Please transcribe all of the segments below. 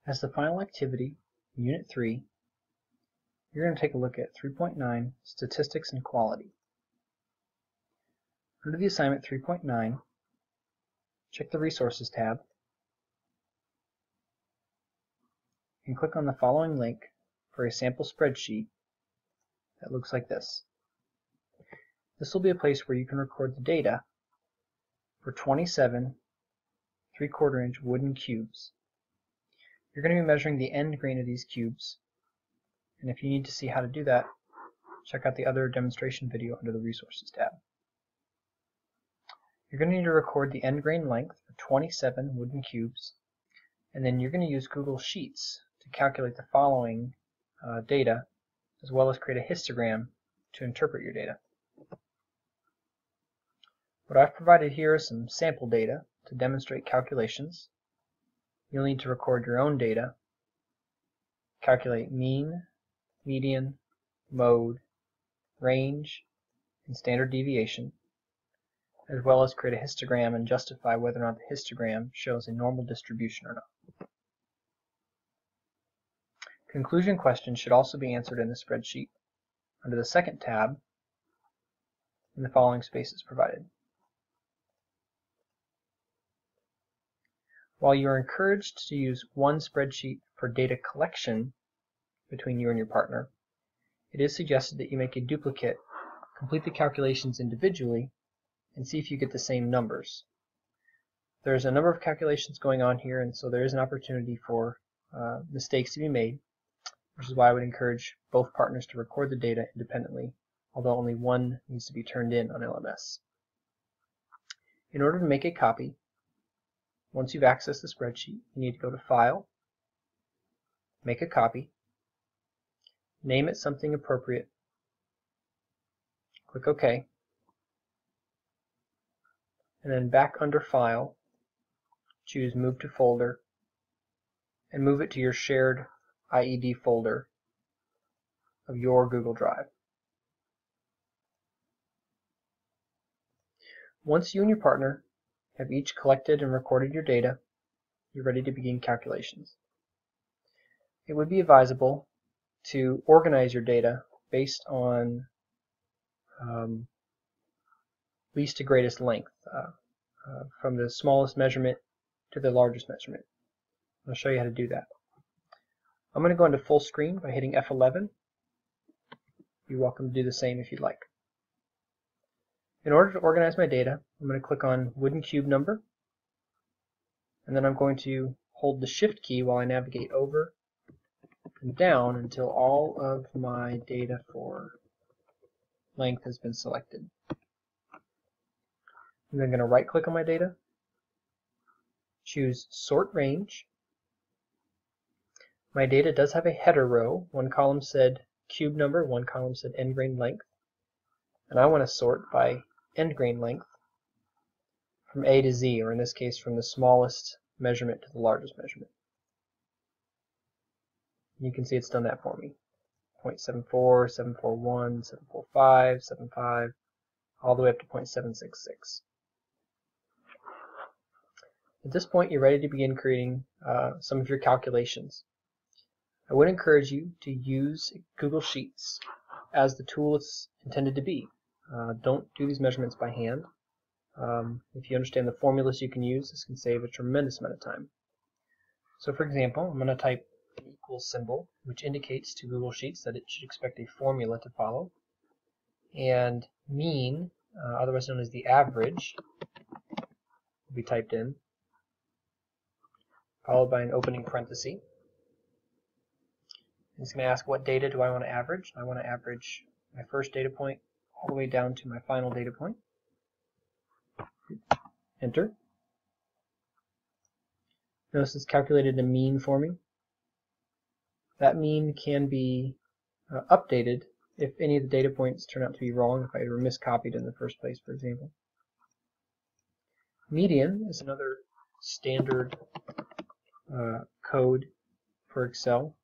As the final activity, in Unit 3, you're going to take a look at 3.9, Statistics and Quality. Under the assignment 3.9, check the Resources tab and click on the following link for a sample spreadsheet that looks like this. This will be a place where you can record the data for 27 3/4-inch wooden cubes. You're going to be measuring the end grain of these cubes, and if you need to see how to do that, check out the other demonstration video under the Resources tab. You're going to need to record the end grain length for 27 wooden cubes, and then you're going to use Google Sheets to calculate the following data, as well as create a histogram to interpret your data. What I've provided here is some sample data to demonstrate calculations. You'll need to record your own data, calculate mean, median, mode, range, and standard deviation, as well as create a histogram and justify whether or not the histogram shows a normal distribution or not. Conclusion questions should also be answered in the spreadsheet under the second tab in the following spaces provided. While you are encouraged to use one spreadsheet for data collection between you and your partner, it is suggested that you make a duplicate, complete the calculations individually, and see if you get the same numbers. There's a number of calculations going on here, and so there is an opportunity for mistakes to be made, which is why I would encourage both partners to record the data independently, although only one needs to be turned in on LMS. In order to make a copy, once you've accessed the spreadsheet, you need to go to File, Make a Copy, name it something appropriate, click OK, and then back under File, choose Move to Folder, and move it to your shared IED folder of your Google Drive. Once you and your partner have each collected and recorded your data, you're ready to begin calculations. It would be advisable to organize your data based on least to greatest length, from the smallest measurement to the largest measurement. I'll show you how to do that. I'm going to go into full screen by hitting F11. You're welcome to do the same if you'd like. In order to organize my data, I'm going to click on wooden cube number, and then I'm going to hold the Shift key while I navigate over and down until all of my data for length has been selected. I'm then going to right click on my data, choose Sort Range. My data does have a header row. One column said cube number, one column said end grain length, and I want to sort by end grain length from A to Z, or in this case from the smallest measurement to the largest measurement. You can see it's done that for me. 0.74, 741, 745, 75, all the way up to 0.766. At this point, you're ready to begin creating some of your calculations. I would encourage you to use Google Sheets as the tool it's intended to be. Don't do these measurements by hand. If you understand the formulas you can use, this can save a tremendous amount of time. So for example, I'm going to type an equals symbol, which indicates to Google Sheets that it should expect a formula to follow. And mean, otherwise known as the average, will be typed in, followed by an opening parenthesis. It's going to ask what data do I want to average. I want to average my first data point all the way down to my final data point. Enter. Notice it's calculated a mean for me. That mean can be updated if any of the data points turn out to be wrong, if I were miscopied in the first place, for example. Median is another standard code for Excel.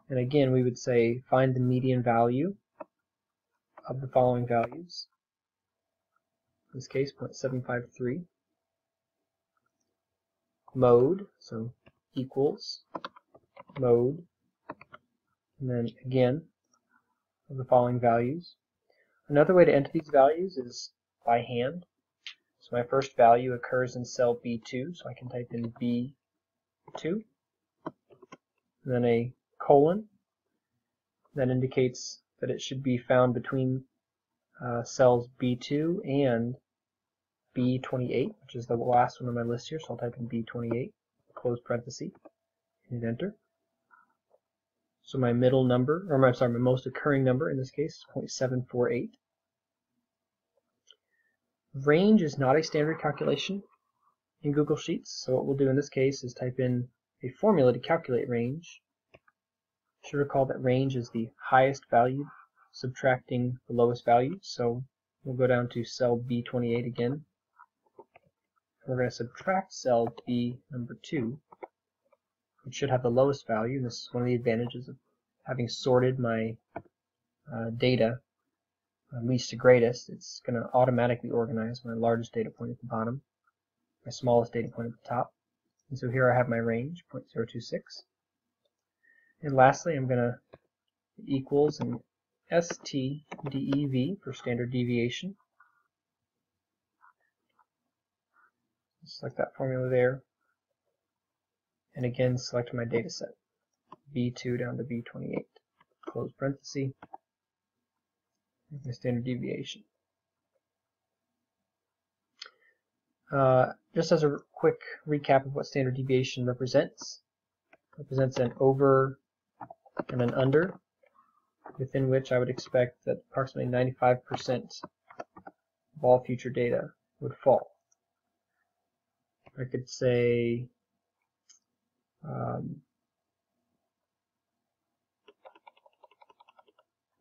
And again, we would say find the median value of the following values. In this case, 0.753. Mode, so equals mode, and then again the following values. Another way to enter these values is by hand. So my first value occurs in cell B2, so I can type in B2, and then a colon that indicates that it should be found between cells B2 and B28, which is the last one on my list here, so I'll type in B28, close parenthesis, and hit enter. So my middle number, or my most occurring number in this case is 0.748. Range is not a standard calculation in Google Sheets, so what we'll do in this case is type in a formula to calculate range. You should recall that range is the highest value subtracting the lowest value, so we'll go down to cell B28 again. We're going to subtract cell B number 2, which should have the lowest value, and this is one of the advantages of having sorted my data least to greatest. It's going to automatically organize my largest data point at the bottom, my smallest data point at the top. And so here I have my range, 0.026. And lastly, I'm going to equals an STDEV for standard deviation. Select that formula there. And again, select my data set, B2 down to B28. Close parenthesis. My standard deviation. Just as a quick recap of what standard deviation represents. It represents an over and an under, within which I would expect that approximately 95% of all future data would fall. I could say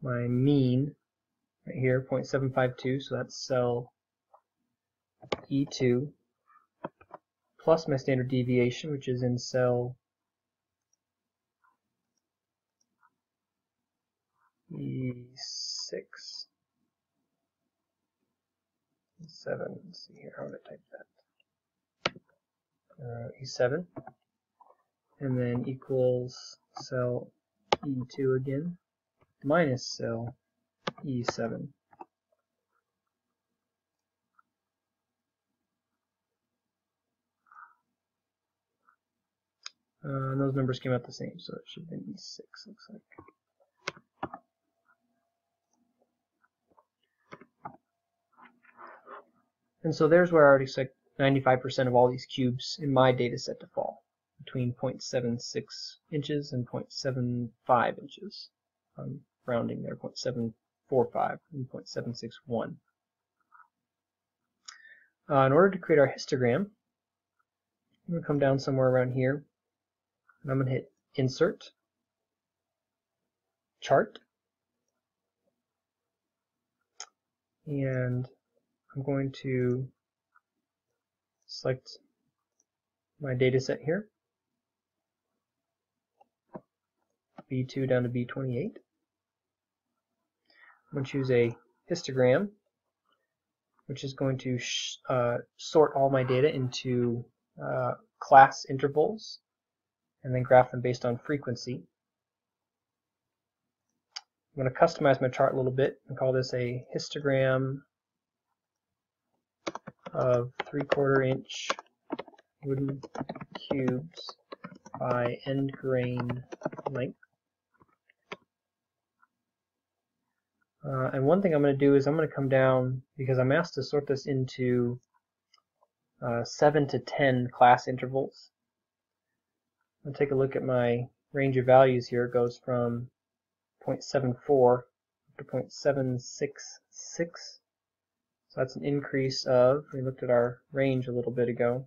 my mean right here, 0.752, so that's cell E2, plus my standard deviation, which is in cell E6, E7, let's see here, how would I type that? E7, and then equals cell E2 again, minus cell E7. And those numbers came out the same, so it should have been E6, looks like. And so there's where I would expect 95% of all these cubes in my data set to fall, between 0.76 inches and 0.75 inches. I'm rounding there, 0.745 and 0.761. In order to create our histogram, I'm going to come down somewhere around here, and I'm going to hit Insert, Chart, and I'm going to select my data set here, B2 down to B28. I'm going to choose a histogram, which is going to sort all my data into class intervals and then graph them based on frequency. I'm going to customize my chart a little bit and call this a histogram of 3/4 inch wooden cubes by end grain length. And one thing I'm going to do is I'm going to come down, because I'm asked to sort this into 7 to 10 class intervals. I'll take a look at my range of values here. It goes from 0.74 to 0.766. So that's an increase of, we looked at our range a little bit ago,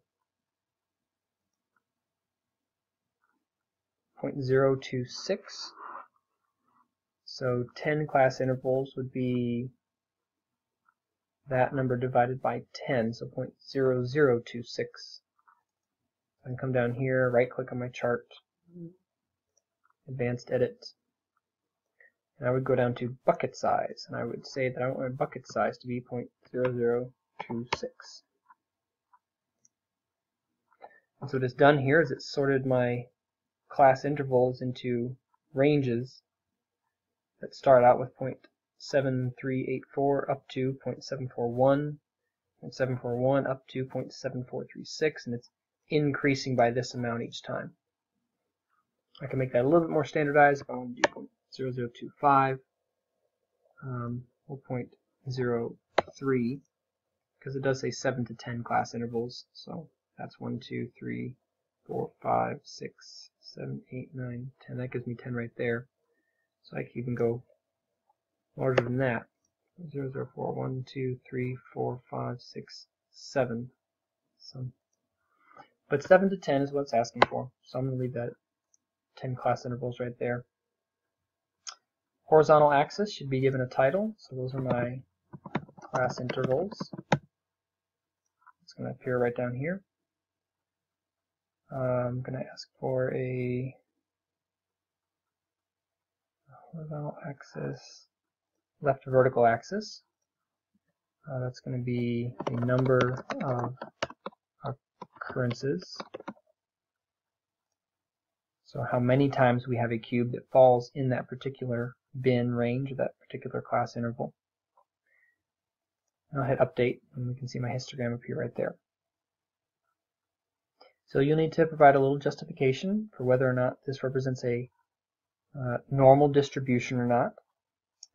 0.026. So 10 class intervals would be that number divided by 10, so 0.0026. I can come down here, right click on my chart, Advanced Edit, and I would go down to bucket size, and I would say that I want my bucket size to be 0.0026. And so what it's done here is it's sorted my class intervals into ranges that start out with 0.7384 up to 0.741, 0.741 up to 0.7436, and it's increasing by this amount each time. I can make that a little bit more standardized if I want to do 0.0025 or 0.03, because it does say 7 to 10 class intervals, so that's 1, 2, 3, 4, 5, 6, 7, 8, 9, 10. That gives me 10 right there. So I can even go larger than that. 0, 0, 4, 1, 2, 3, 4, 5, 6, 7. So, but 7 to 10 is what it's asking for. So I'm going to leave that 10 class intervals right there. Horizontal axis should be given a title. So those are my class intervals. It's going to appear right down here. I'm going to ask for a horizontal axis, left vertical axis. That's going to be the number of occurrences. So how many times we have a cube that falls in that particular bin range, that particular class interval. And I'll hit update, and we can see my histogram appear right there. So you'll need to provide a little justification for whether or not this represents a normal distribution or not.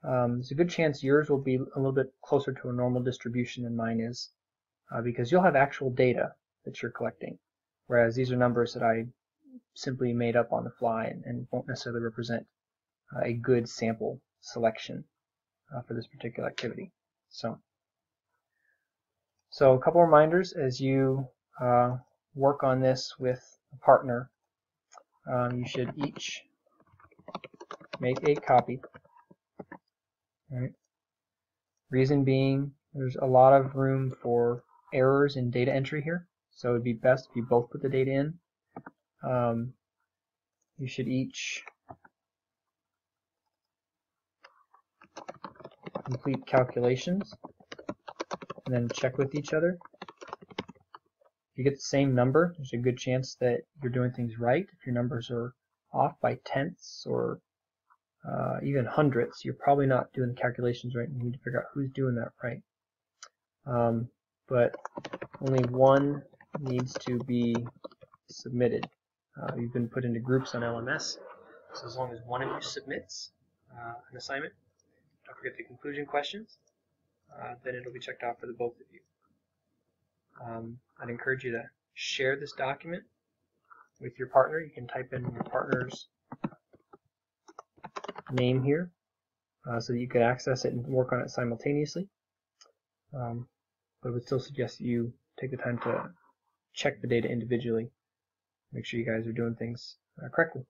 There's a good chance yours will be a little bit closer to a normal distribution than mine is, because you'll have actual data that you're collecting, whereas these are numbers that I simply made up on the fly and won't necessarily represent a good sample selection for this particular activity. So a couple reminders as you work on this with a partner. You should each make a copy. All right. Reason being, there's a lot of room for errors in data entry here, so it would be best if you both put the data in. You should each complete calculations and then check with each other. If you get the same number, there's a good chance that you're doing things right. If your numbers are off by tenths or even hundredths, you're probably not doing the calculations right, and you need to figure out who's doing that right. But only one needs to be submitted. You've been put into groups on LMS, so as long as one of you submits an assignment, don't forget the conclusion questions, then it'll be checked out for the both of you. I'd encourage you to share this document with your partner. You can type in your partner's name here so that you could access it and work on it simultaneously. But I would still suggest that you take the time to check the data individually, make sure you guys are doing things correctly.